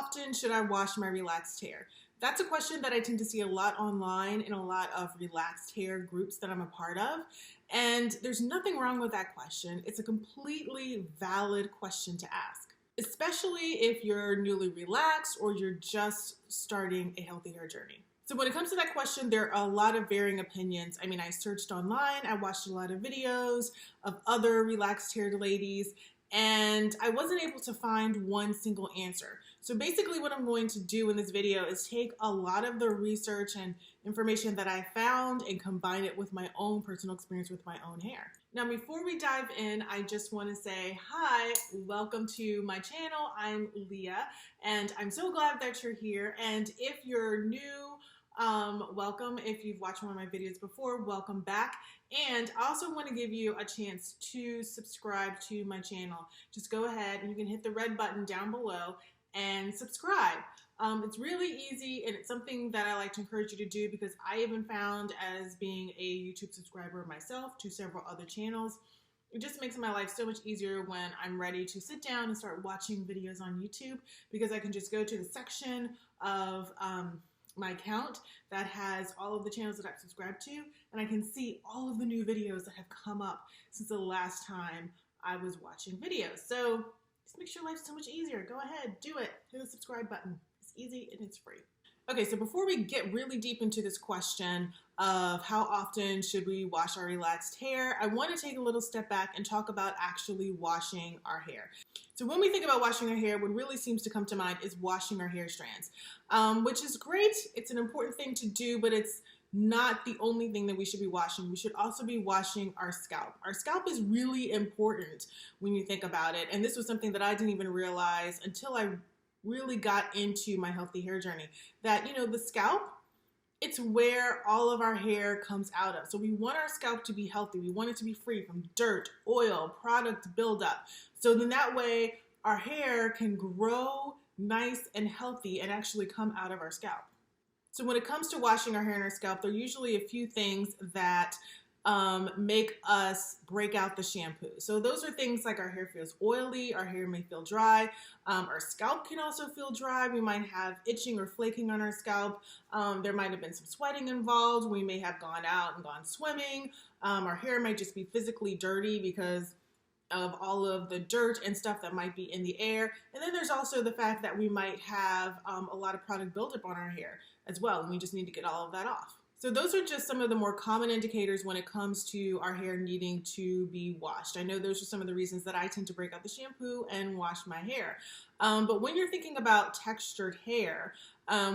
often should I wash my relaxed hair? That's a question that I tend to see a lot online in a lot of relaxed hair groups that I'm a part of. And there's nothing wrong with that question. It's a completely valid question to ask, especially if you're newly relaxed or you're just starting a healthy hair journey. So when it comes to that question, there are a lot of varying opinions. I mean, I searched online, I watched a lot of videos of other relaxed haired ladies, and I wasn't able to find one single answer. So basically what I'm going to do in this video is take a lot of the research and information that I found and combine it with my own personal experience with my own hair. Now, before we dive in, I just want to say hi, welcome to my channel. I'm Leah, and I'm so glad that you're here. And if you're new, welcome. If you've watched one of my videos before, welcome back. And I also want to give you a chance to subscribe to my channel. Just go ahead and you can hit the red button down below and subscribe. It's really easy, and it's something that I like to encourage you to do because I even found, as being a YouTube subscriber myself to several other channels, it just makes my life so much easier when I'm ready to sit down and start watching videos on YouTube, because I can just go to the section of my account that has all of the channels that I've subscribed to, and I can see all of the new videos that have come up since the last time I was watching videos. So just makes your life so much easier. Go ahead, do it. Hit the subscribe button. It's easy and it's free. Okay, so before we get really deep into this question of how often should we wash our relaxed hair, I want to take a little step back and talk about actually washing our hair. So when we think about washing our hair, what really seems to come to mind is washing our hair strands, which is great. It's an important thing to do, but it's not the only thing that we should be washing. We should also be washing our scalp. Our scalp is really important when you think about it. And this was something that I didn't even realize until I really got into my healthy hair journey, that, you know, the scalp, it's where all of our hair comes out of. So we want our scalp to be healthy. We want it to be free from dirt, oil, product buildup. So then that way our hair can grow nice and healthy and actually come out of our scalp. So when it comes to washing our hair and our scalp, there are usually a few things that make us break out the shampoo. So those are things like our hair feels oily, our hair may feel dry, our scalp can also feel dry. We might have itching or flaking on our scalp. There might have been some sweating involved. We may have gone out and gone swimming. Our hair might just be physically dirty because of all of the dirt and stuff that might be in the air. And then there's also the fact that we might have a lot of product buildup on our hair as well, and we just need to get all of that off. So those are just some of the more common indicators when it comes to our hair needing to be washed. I know those are some of the reasons that I tend to break out the shampoo and wash my hair. But when you're thinking about textured hair,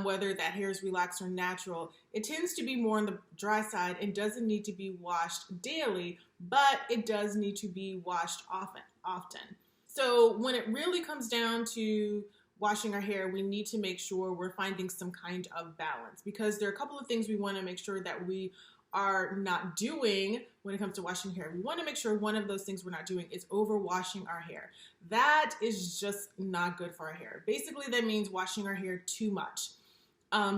whether that hair is relaxed or natural, it tends to be more on the dry side and doesn't need to be washed daily, but it does need to be washed often. So when it really comes down to washing our hair, we need to make sure we're finding some kind of balance, because there are a couple of things we want to make sure that we are not doing when it comes to washing hair. We want to make sure one of those things we're not doing is overwashing our hair. That is just not good for our hair. Basically, that means washing our hair too much.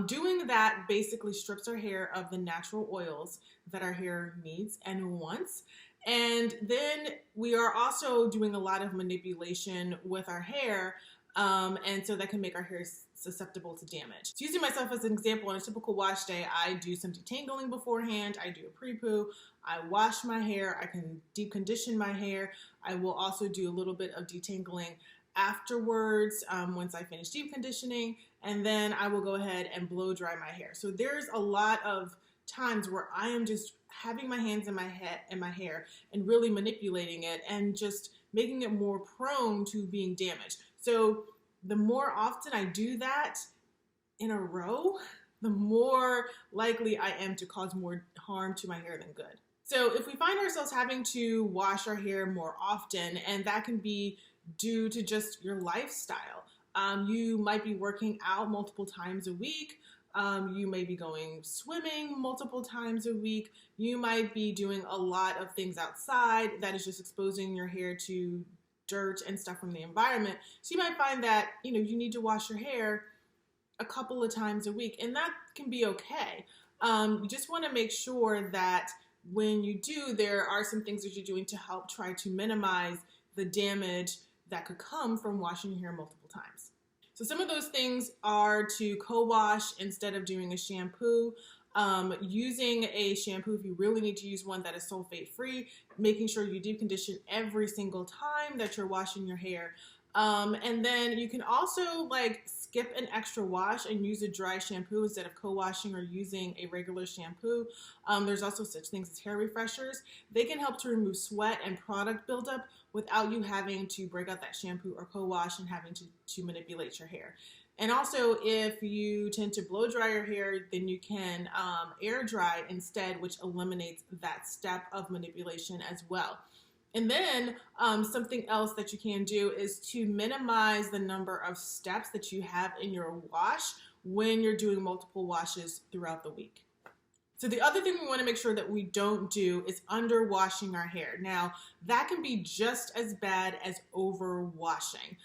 Doing that basically strips our hair of the natural oils that our hair needs and wants. And then we are also doing a lot of manipulation with our hair, and so that can make our hair susceptible to damage. So using myself as an example, on a typical wash day, I do some detangling beforehand, I do a pre-poo, I wash my hair, I can deep condition my hair. I will also do a little bit of detangling afterwards once I finish deep conditioning, and then I will go ahead and blow dry my hair. So there's a lot of times where I am just having my hands in my head and my hair and really manipulating it and just making it more prone to being damaged. So the more often I do that in a row, the more likely I am to cause more harm to my hair than good. So if we find ourselves having to wash our hair more often, and that can be due to just your lifestyle, you might be working out multiple times a week, you may be going swimming multiple times a week, you might be doing a lot of things outside that is just exposing your hair to dirt and stuff from the environment. So you might find that, you know, you need to wash your hair a couple of times a week, and that can be okay. You just want to make sure that when you do, there are some things that you're doing to help try to minimize the damage that could come from washing your hair multiple times. So some of those things are to co-wash instead of doing a shampoo. Using a shampoo if you really need to use one that is sulfate free, making sure you deep condition every single time that you're washing your hair. And then you can also like skip an extra wash and use a dry shampoo instead of co-washing or using a regular shampoo. There's also such things as hair refreshers. They can help to remove sweat and product buildup without you having to break out that shampoo or co-wash and having to manipulate your hair. And also, if you tend to blow dry your hair, then you can air dry instead, which eliminates that step of manipulation as well. And then something else that you can do is to minimize the number of steps that you have in your wash when you're doing multiple washes throughout the week. So the other thing we want to make sure that we don't do is underwashing our hair. Now, that can be just as bad as overwashing.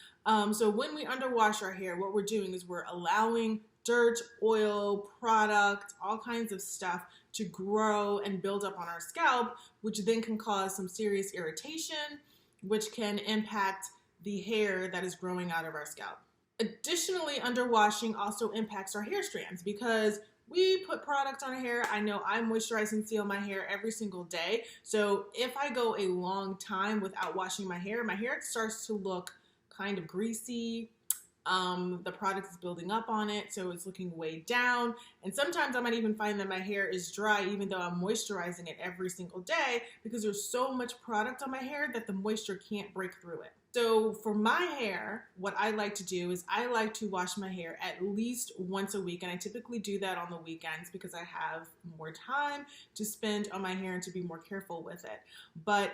So when we underwash our hair, what we're doing is we're allowing dirt, oil, product, all kinds of stuff to grow and build up on our scalp, which then can cause some serious irritation, which can impact the hair that is growing out of our scalp. Additionally, underwashing also impacts our hair strands because we put product on our hair. I know I moisturize and seal my hair every single day. So if I go a long time without washing my hair starts to look kind of greasy. The product is building up on it, so it's looking way down. And sometimes I might even find that my hair is dry even though I'm moisturizing it every single day because there's so much product on my hair that the moisture can't break through it. So for my hair, what I like to do is I like to wash my hair at least once a week, and I typically do that on the weekends because I have more time to spend on my hair and to be more careful with it. But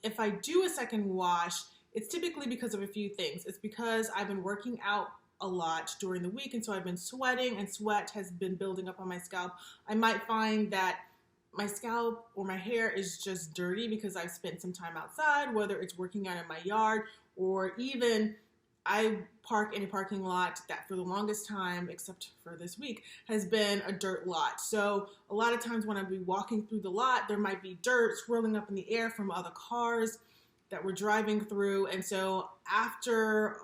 if I do a second wash, it's typically because of a few things. It's because I've been working out a lot during the week, and so I've been sweating, and sweat has been building up on my scalp. I might find that my scalp or my hair is just dirty because I've spent some time outside, whether it's working out in my yard or even I park in a parking lot that for the longest time, except for this week, has been a dirt lot. So a lot of times when I'll be walking through the lot, there might be dirt swirling up in the air from other cars that we're driving through. And so after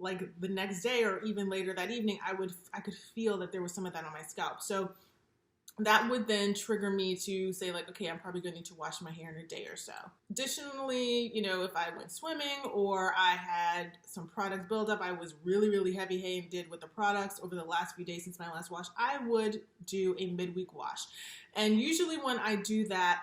like the next day or even later that evening, I could feel that there was some of that on my scalp. So that would then trigger me to say like, okay, I'm probably going to need to wash my hair in a day or so. Additionally, you know, if I went swimming or I had some product buildup, I was really heavy-handed with the products over the last few days since my last wash, I would do a midweek wash. And usually when I do that,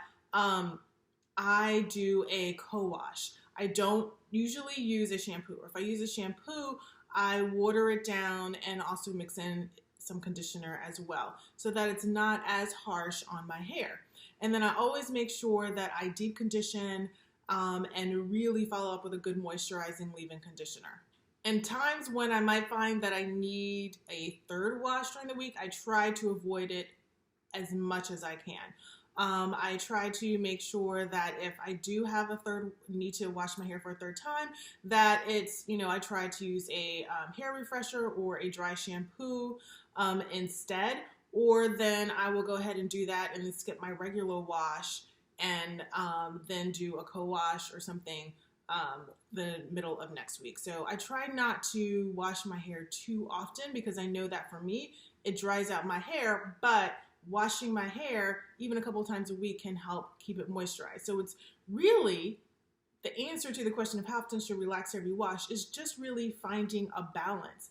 I do a co-wash. I don't usually use a shampoo. If I use a shampoo, I water it down and also mix in some conditioner as well so that it's not as harsh on my hair. And then I always make sure that I deep condition and really follow up with a good moisturizing leave-in conditioner. And times when I might find that I need a third wash during the week, I try to avoid it as much as I can. I try to make sure that if I do have need to wash my hair for a third time, that it's, you know, I try to use a hair refresher or a dry shampoo instead, or then I will go ahead and do that and then skip my regular wash and then do a co-wash or something the middle of next week. So I try not to wash my hair too often because I know that for me, it dries out my hair, but washing my hair even a couple of times a week can help keep it moisturized. So it's really the answer to the question of how often should relax hair be washed is just really finding a balance.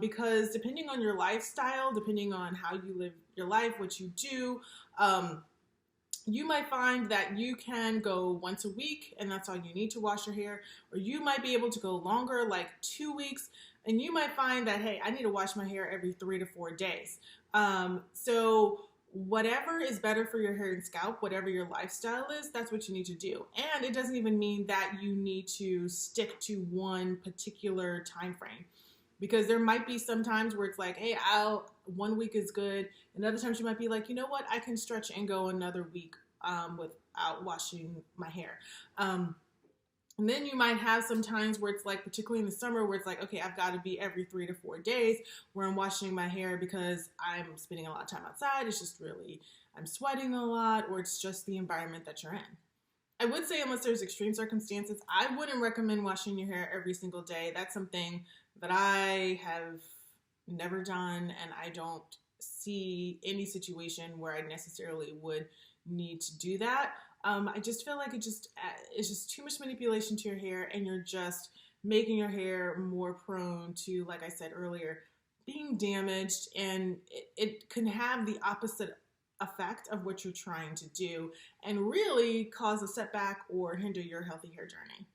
Because depending on your lifestyle, depending on how you live your life, what you do, you might find that you can go once a week and that's all you need to wash your hair, or you might be able to go longer, like 2 weeks, and you might find that, hey, I need to wash my hair every 3 to 4 days. So whatever is better for your hair and scalp, whatever your lifestyle is, that's what you need to do. And it doesn't even mean that you need to stick to one particular time frame, because there might be some times where it's like, hey, 1 week is good. And other times you might be like, you know what, I can stretch and go another week without washing my hair. And then you might have some times where it's like, particularly in the summer, where it's like, okay, I've got to be every 3 to 4 days where I'm washing my hair because I'm spending a lot of time outside. It's just really, I'm sweating a lot, or it's just the environment that you're in. I would say unless there's extreme circumstances, I wouldn't recommend washing your hair every single day. That's something that I have never done, and I don't see any situation where I necessarily would need to do that. I just feel like it's just too much manipulation to your hair, and you're just making your hair more prone to, like I said earlier, being damaged, and it can have the opposite effect of what you're trying to do and really cause a setback or hinder your healthy hair journey.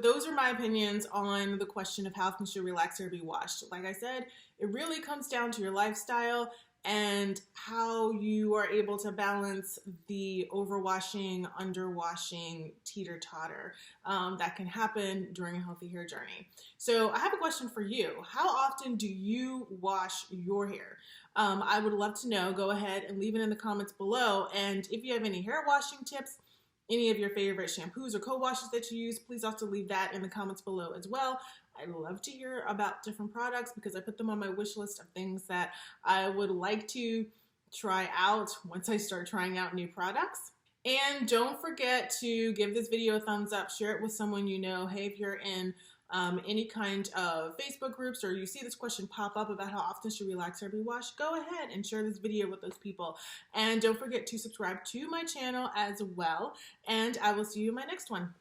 Those are my opinions on the question of how often should relaxed hair be washed. Like I said, it really comes down to your lifestyle and how you are able to balance the overwashing, underwashing, teeter-totter that can happen during a healthy hair journey. So I have a question for you. How often do you wash your hair? I would love to know. Go ahead and leave it in the comments below. And if you have any hair washing tips, any of your favorite shampoos or co-washes that you use, please also leave that in the comments below as well. I'd love to hear about different products because I put them on my wish list of things that I would like to try out once I start trying out new products. And don't forget to give this video a thumbs up, share it with someone you know. Hey, if you're in any kind of Facebook groups or you see this question pop up about how often should relaxed hair be washed, go ahead and share this video with those people. And don't forget to subscribe to my channel as well. And I will see you in my next one.